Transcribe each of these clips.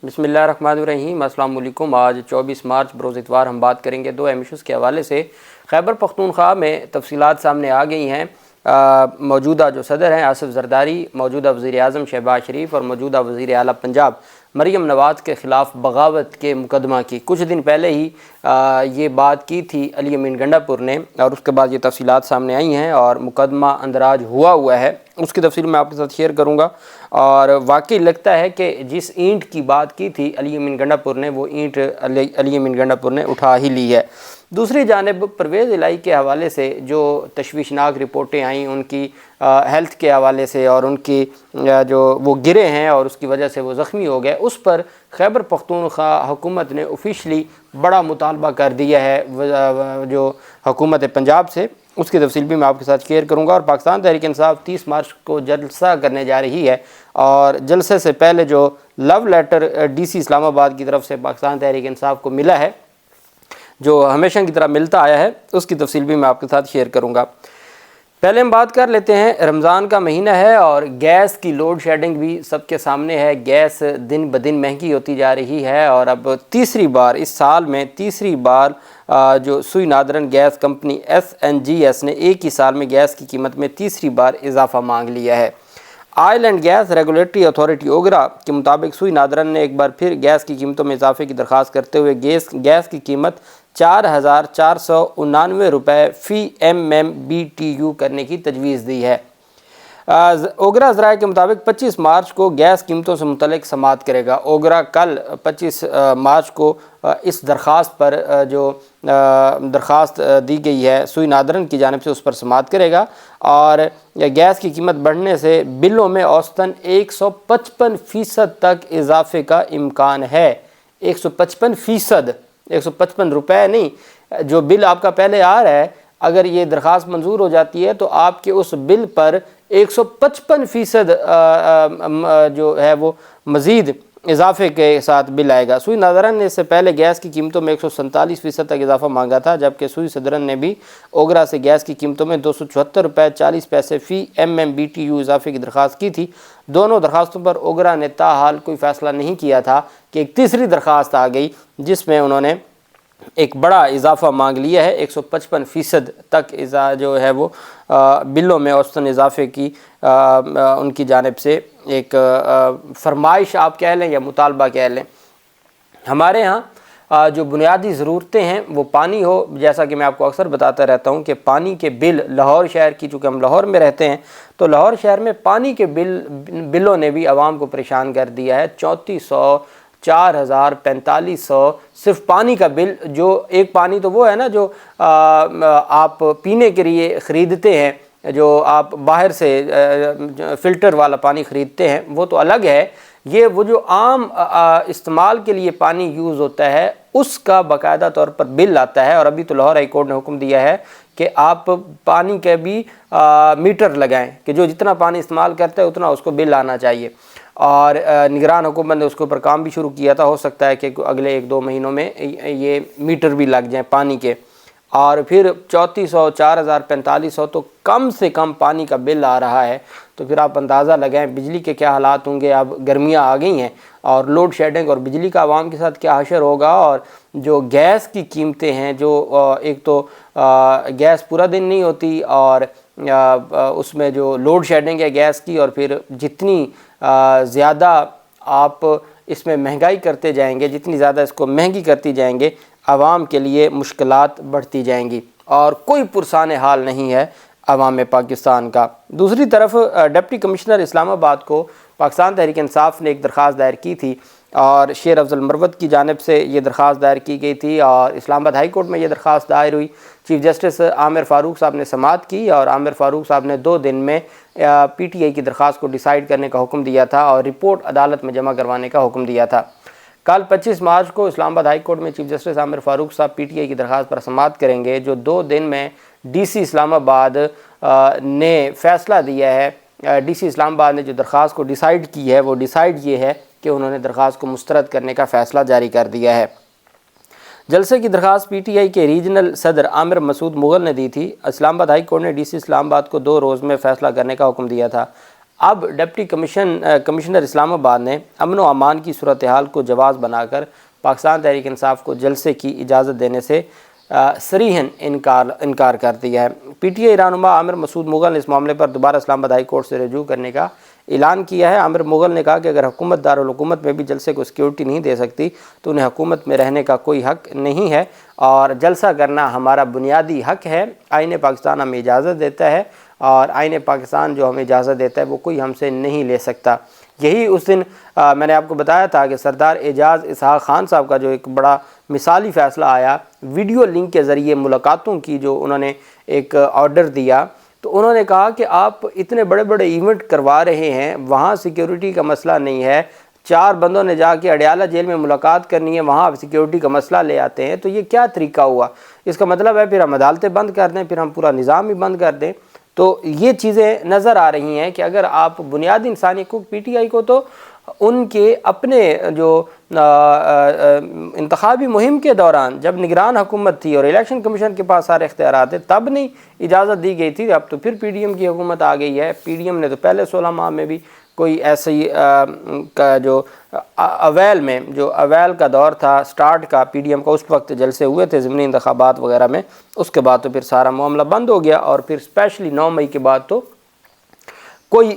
بسم اللہ الرحمن الرحیم۔ السلام علیکم۔ آج 24 مارچ بروز اتوار ہم بات کریں گے دو اہم ایشوز کے حوالے سے۔ خیبر پختونخوا میں تفصیلات سامنے آ گئی ہیں۔ موجودہ جو صدر ہیں آصف زرداری، موجودہ وزیر اعظم شہباز شریف اور موجودہ وزیر اعلیٰ پنجاب مریم نواز کے خلاف بغاوت کے مقدمہ کی کچھ دن پہلے ہی یہ بات کی تھی علی امین گنڈا پور نے، اور اس کے بعد یہ تفصیلات سامنے آئی ہیں اور مقدمہ اندراج ہوا ہے۔ اس کی تفصیل میں آپ کے ساتھ شیئر کروں گا، اور واقعی لگتا ہے کہ جس اینٹ کی بات کی تھی علی امین گنڈا پور نے، وہ اینٹ علی امین گنڈا پور نے اٹھا ہی لی ہے۔ دوسری جانب پرویز الہی کے حوالے سے جو تشویشناک رپورٹیں آئیں ان کی ہیلتھ کے حوالے سے، اور ان کی جو وہ گرے ہیں اور اس کی وجہ سے وہ زخمی ہو گئے، اس پر خیبر پختونخوا حکومت نے آفیشلی بڑا مطالبہ کر دیا ہے جو حکومت پنجاب سے۔ اس کی تفصیل بھی میں آپ کے ساتھ شیئر کروں گا۔ اور پاکستان تحریک انصاف 30 مارچ کو جلسہ کرنے جا رہی ہے، اور جلسے سے پہلے جو لو لیٹر ڈی سی اسلام آباد کی طرف سے پاکستان تحریک انصاف کو ملا ہے، جو ہمیشہ کی طرح ملتا آیا ہے، اس کی تفصیل بھی میں آپ کے ساتھ شیئر کروں گا۔ پہلے ہم بات کر لیتے ہیں، رمضان کا مہینہ ہے اور گیس کی لوڈ شیڈنگ بھی سب کے سامنے ہے۔ گیس دن بدن مہنگی ہوتی جا رہی ہے، اور اب تیسری بار اس سال میں جو سوئی نادرن گیس کمپنی SNGS نے ایک ہی سال میں گیس کی قیمت میں تیسری بار اضافہ مانگ لیا ہے۔ Oil and gas regulatory authority OGRA کے مطابق سوئی نادرن نے ایک بار پھر گیس کی قیمتوں میں اضافے کی درخواست کرتے ہوئے گیس کی قیمت 4,499 روپے فی MMBTU کرنے کی تجویز دی ہے۔ اوگرا ذرائع کے مطابق 25 مارچ کو گیس قیمتوں سے متعلق سماعت کرے گا۔ اوگرا کل 25 مارچ کو اس درخواست پر جو درخواست دی گئی ہے سوئی نادرن کی جانب سے، اس پر سماعت کرے گا، اور گیس کی قیمت بڑھنے سے بلوں میں اوسطاً 155% تک اضافے کا امکان ہے۔ 155%، 155 روپے نہیں، جو بل آپ کا پہلے آ رہا ہے، اگر یہ درخواست منظور ہو جاتی ہے تو آپ کے اس بل پر 155% جو ہے وہ مزید اضافے کے ساتھ بل آئے گا۔ سوئی نادرن نے اس سے پہلے گیس کی قیمتوں میں 147% تک اضافہ مانگا تھا، جبکہ سوئی صدرن نے بھی اوگرا سے گیس کی قیمتوں میں 274 روپے 40 پیسے فی MMBTU اضافے کی درخواست کی تھی۔ دونوں درخواستوں پر اوگرا نے تاحال کوئی فیصلہ نہیں کیا تھا کہ ایک تیسری درخواست آ گئی جس میں انہوں نے ایک بڑا اضافہ مانگ لیا ہے۔ 155% تک جو ہے وہ بلوں میں اوسطاً اضافے کی ان کی جانب سے ایک فرمائش آپ کہہ لیں یا مطالبہ کہہ لیں۔ ہمارے ہاں جو بنیادی ضرورتیں ہیں وہ پانی ہو، جیسا کہ میں آپ کو اکثر بتاتا رہتا ہوں کہ پانی کے بل لاہور شہر کی، چونکہ ہم لاہور میں رہتے ہیں، تو لاہور شہر میں پانی کے بلوں نے بھی عوام کو پریشان کر دیا ہے۔ 3400، 4000، 4500 صرف پانی کا بل، جو ایک پانی تو وہ ہے نا جو آپ پینے کے لیے خریدتے ہیں، جو آپ باہر سے فلٹر والا پانی خریدتے ہیں وہ تو الگ ہے، یہ وہ جو عام استعمال کے لیے پانی یوز ہوتا ہے اس کا باقاعدہ طور پر بل آتا ہے۔ اور ابھی تو لاہور ہائی کورٹ نے حکم دیا ہے کہ آپ پانی کے بھی میٹر لگائیں کہ جو جتنا پانی استعمال کرتا ہے اتنا اس کو بل آنا چاہیے، اور نگران حکومت نے اس کے اوپر کام بھی شروع کیا تھا۔ ہو سکتا ہے کہ اگلے 1-2 مہینوں میں یہ میٹر بھی لگ جائیں پانی کے، اور پھر 3400، 4000، 4500 تو کم سے کم پانی کا بل آ رہا ہے، تو پھر آپ اندازہ لگائیں بجلی کے کیا حالات ہوں گے۔ اب گرمیاں آ گئی ہیں اور لوڈ شیڈنگ اور بجلی کا عوام کے ساتھ کیا حشر ہوگا، اور جو گیس کی قیمتیں ہیں، جو ایک تو گیس پورا دن نہیں ہوتی، اور اس میں جو لوڈ شیڈنگ ہے گیس کی، اور پھر جتنی زیادہ آپ اس میں مہنگائی کرتے جائیں گے، جتنی زیادہ اس کو مہنگی کرتی جائیں گے، عوام کے لیے مشکلات بڑھتی جائیں گی، اور کوئی پرسان حال نہیں ہے عوام پاکستان کا۔ دوسری طرف ڈپٹی کمشنر اسلام آباد کو پاکستان تحریک انصاف نے ایک درخواست دائر کی تھی، اور شیر افضل مروت کی جانب سے یہ درخواست دائر کی گئی تھی، اور اسلام آباد ہائی کورٹ میں یہ درخواست دائر ہوئی۔ چیف جسٹس عامر فاروق صاحب نے سماعت کی، اور عامر فاروق صاحب نے 2 دن میں PTI کی درخواست کو ڈیسائیڈ کرنے کا حکم دیا تھا، اور رپورٹ عدالت میں جمع کروانے کا حکم دیا تھا۔ کل 25 مارچ کو اسلام آباد ہائی کورٹ میں چیف جسٹس عامر فاروق صاحب PTI کی درخواست پر سماعت کریں گے، جو 2 دن میں DC اسلام آباد نے فیصلہ دیا ہے۔ DC اسلام آباد نے جو درخواست کو ڈیسائیڈ کی ہے، وہ ڈیسائیڈ یہ ہے کہ انہوں نے درخواست کو مسترد کرنے کا فیصلہ جاری کر دیا ہے۔ جلسے کی درخواست PTI کے ریجنل صدر عامر مسعود مغل نے دی تھی۔ اسلام آباد ہائی کورٹ نے DC اسلام آباد کو 2 روز میں فیصلہ کرنے کا حکم دیا تھا۔ اب ڈپٹی کمشنر اسلام آباد نے امن و امان کی صورتحال کو جواز بنا کر پاکستان تحریک انصاف کو جلسے کی اجازت دینے سے صریحاً انکار کر دیا ہے۔ پی ٹی آئی رہنما عامر مسعود مغل نے اس معاملے پر دوبارہ اسلام آباد ہائی کورٹ سے رجوع کرنے کا اعلان کیا ہے۔ عامر مغل نے کہا کہ اگر حکومت دارالحکومت میں بھی جلسے کو سیکیورٹی نہیں دے سکتی تو انہیں حکومت میں رہنے کا کوئی حق نہیں ہے، اور جلسہ کرنا ہمارا بنیادی حق ہے۔ آئین پاکستان ہمیں اجازت دیتا ہے، اور آئین پاکستان جو ہمیں اجازت دیتا ہے وہ کوئی ہم سے نہیں لے سکتا۔ یہی اس دن میں نے آپ کو بتایا تھا کہ سردار اعجاز اسحاق خان صاحب کا جو ایک بڑا مثالی فیصلہ آیا ویڈیو لنک کے ذریعے ملاقاتوں کی، جو انہوں نے ایک آرڈر دیا، تو انہوں نے کہا کہ آپ اتنے بڑے بڑے ایونٹ کروا رہے ہیں، وہاں سیکیورٹی کا مسئلہ نہیں ہے، 4 بندوں نے جا کے اڈیالہ جیل میں ملاقات کرنی ہے، وہاں آپ سیکیورٹی کا مسئلہ لے آتے ہیں، تو یہ کیا طریقہ ہوا؟ اس کا مطلب ہے پھر ہم عدالتیں بند کر دیں، پھر ہم پورا نظام ہی بند کر دیں۔ تو یہ چیزیں نظر آ رہی ہیں کہ اگر آپ بنیادی انسانی حقوق پی ٹی آئی کو تو ان کے اپنے جو انتخابی مہم کے دوران جب نگران حکومت تھی اور الیکشن کمیشن کے پاس سارے اختیارات تھے تب نہیں اجازت دی گئی تھی، اب تو پھر پی ڈی ایم کی حکومت آ گئی ہے۔ پی ڈی ایم نے تو پہلے 16 ماہ میں بھی کوئی ایسی جو اویل کا دور تھا سٹارٹ کا پی ڈی ایم کا، اس وقت جلسے ہوئے تھے ضمنی انتخابات وغیرہ میں، اس کے بعد تو پھر سارا معاملہ بند ہو گیا، اور پھر اسپیشلی 9 مئی کے بعد تو کوئی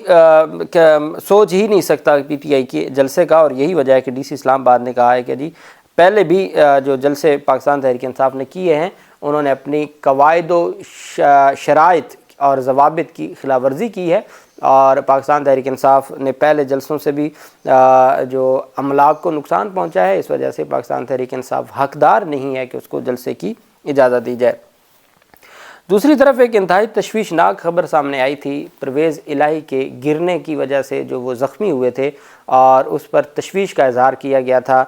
سوچ ہی نہیں سکتا پی ٹی آئی کے جلسے کا۔ اور یہی وجہ ہے کہ ڈی سی اسلام آباد نے کہا ہے کہ جی پہلے بھی جو جلسے پاکستان تحریک انصاف نے کیے ہیں انہوں نے اپنی قواعد و شرائط اور ضوابط کی خلاف ورزی کی ہے، اور پاکستان تحریک انصاف نے پہلے جلسوں سے بھی جو املاک کو نقصان پہنچا ہے، اس وجہ سے پاکستان تحریک انصاف حقدار نہیں ہے کہ اس کو جلسے کی اجازت دی جائے۔ دوسری طرف ایک انتہائی تشویشناک خبر سامنے آئی تھی پرویز الہی کے گرنے کی وجہ سے جو وہ زخمی ہوئے تھے، اور اس پر تشویش کا اظہار کیا گیا تھا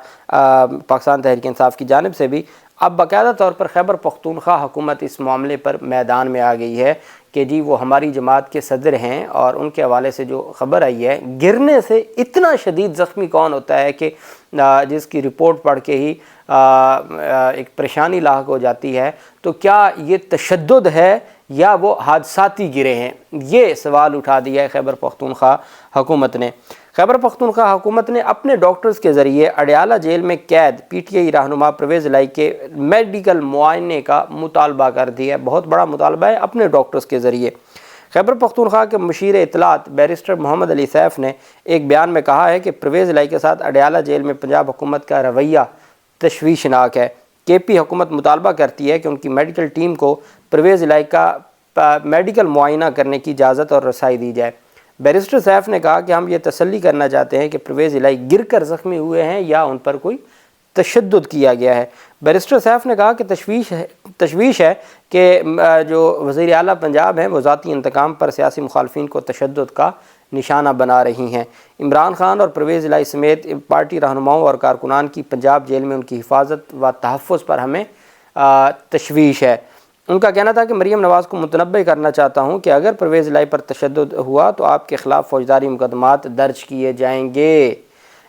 پاکستان تحریک انصاف کی جانب سے بھی۔ اب باقاعدہ طور پر خیبر پختونخوا حکومت اس معاملے پر میدان میں آ گئی ہے کہ جی وہ ہماری جماعت کے صدر ہیں، اور ان کے حوالے سے جو خبر آئی ہے گرنے سے اتنا شدید زخمی کون ہوتا ہے کہ جس کی رپورٹ پڑھ کے ہی ایک پریشانی لاحق ہو جاتی ہے، تو کیا یہ تشدد ہے یا وہ حادثاتی گرے ہیں؟ یہ سوال اٹھا دیا ہے خیبر پختونخوا حکومت نے۔ خیبر پختونخوا حکومت نے اپنے ڈاکٹرز کے ذریعے اڈیالہ جیل میں قید پی ٹی آئی رہنما پرویز الہی کے میڈیکل معائنے کا مطالبہ کر دیا ہے۔ بہت بڑا مطالبہ ہے اپنے ڈاکٹرز کے ذریعے۔ خیبر پختونخوا کے مشیر اطلاعات بیرسٹر محمد علی سیف نے ایک بیان میں کہا ہے کہ پرویز الہی کے ساتھ اڈیالہ جیل میں پنجاب حکومت کا رویہ تشویشناک ہے۔ کے پی حکومت مطالبہ کرتی ہے کہ ان کی میڈیکل ٹیم کو پرویز الہی کا میڈیکل معائنہ کرنے کی اجازت اور رسائی دی جائے۔ بیرسٹر سیف نے کہا کہ ہم یہ تسلی کرنا چاہتے ہیں کہ پرویز الہی گر کر زخمی ہوئے ہیں یا ان پر کوئی تشدد کیا گیا ہے۔ بیرسٹر سیف نے کہا کہ تشویش ہے کہ جو وزیر اعلیٰ پنجاب ہیں وہ ذاتی انتقام پر سیاسی مخالفین کو تشدد کا نشانہ بنا رہی ہیں۔ عمران خان اور پرویز الہی سمیت پارٹی رہنماؤں اور کارکنان کی پنجاب جیل میں ان کی حفاظت و تحفظ پر ہمیں تشویش ہے۔ ان کا کہنا تھا کہ مریم نواز کو متنبہ کرنا چاہتا ہوں کہ اگر پرویز الہی پر تشدد ہوا تو آپ کے خلاف فوجداری مقدمات درج کیے جائیں گے۔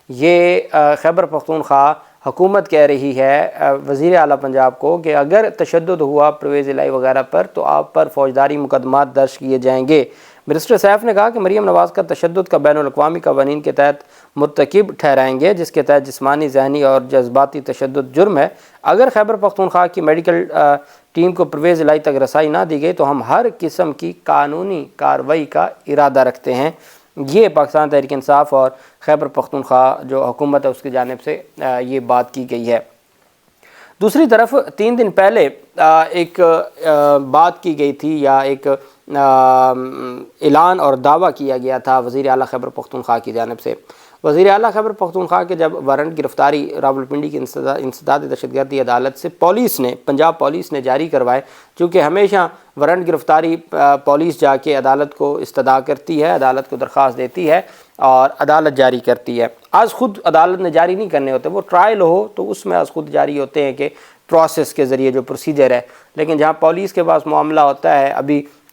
یہ خیبر پختونخوا حکومت کہہ رہی ہے وزیر اعلیٰ پنجاب کو کہ اگر تشدد ہوا پرویز الہی وغیرہ پر تو آپ پر فوجداری مقدمات درج کیے جائیں گے۔ منسٹر سیف نے کہا کہ مریم نواز کا تشدد کا بین الاقوامی قوانین کے تحت مرتکب ٹھہرائیں گے، جس کے تحت جسمانی، ذہنی اور جذباتی تشدد جرم ہے۔ اگر خیبر پختونخوا کی میڈیکل ٹیم کو پرویز الہی تک رسائی نہ دی گئی تو ہم ہر قسم کی قانونی کارروائی کا ارادہ رکھتے ہیں۔ یہ پاکستان تحریک انصاف اور خیبر پختونخوا جو حکومت ہے اس کی جانب سے یہ بات کی گئی ہے۔ دوسری طرف 3 دن پہلے ایک بات کی گئی تھی یا ایک اعلان اور دعویٰ کیا گیا تھا وزیر اعلیٰ خیبر پختونخوا کی جانب سے۔ وزیر اعلیٰ خیبر پختونخوا کے جب وارنٹ گرفتاری راولپنڈی کی انسداد دہشت گردی عدالت سے پنجاب پولیس نے جاری کروائے، چونکہ ہمیشہ وارنٹ گرفتاری پولیس جا کے عدالت کو استدعا کرتی ہے، عدالت کو درخواست دیتی ہے اور عدالت جاری کرتی ہے۔ آج خود عدالت نے جاری نہیں کرنے ہوتے، وہ ٹرائل ہو تو اس میں آج خود جاری ہوتے ہیں کہ پروسیس کے ذریعے جو پروسیجر ہے، لیکن جہاں پولیس کے پاس معاملہ ہوتا ہے ابھی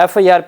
FIR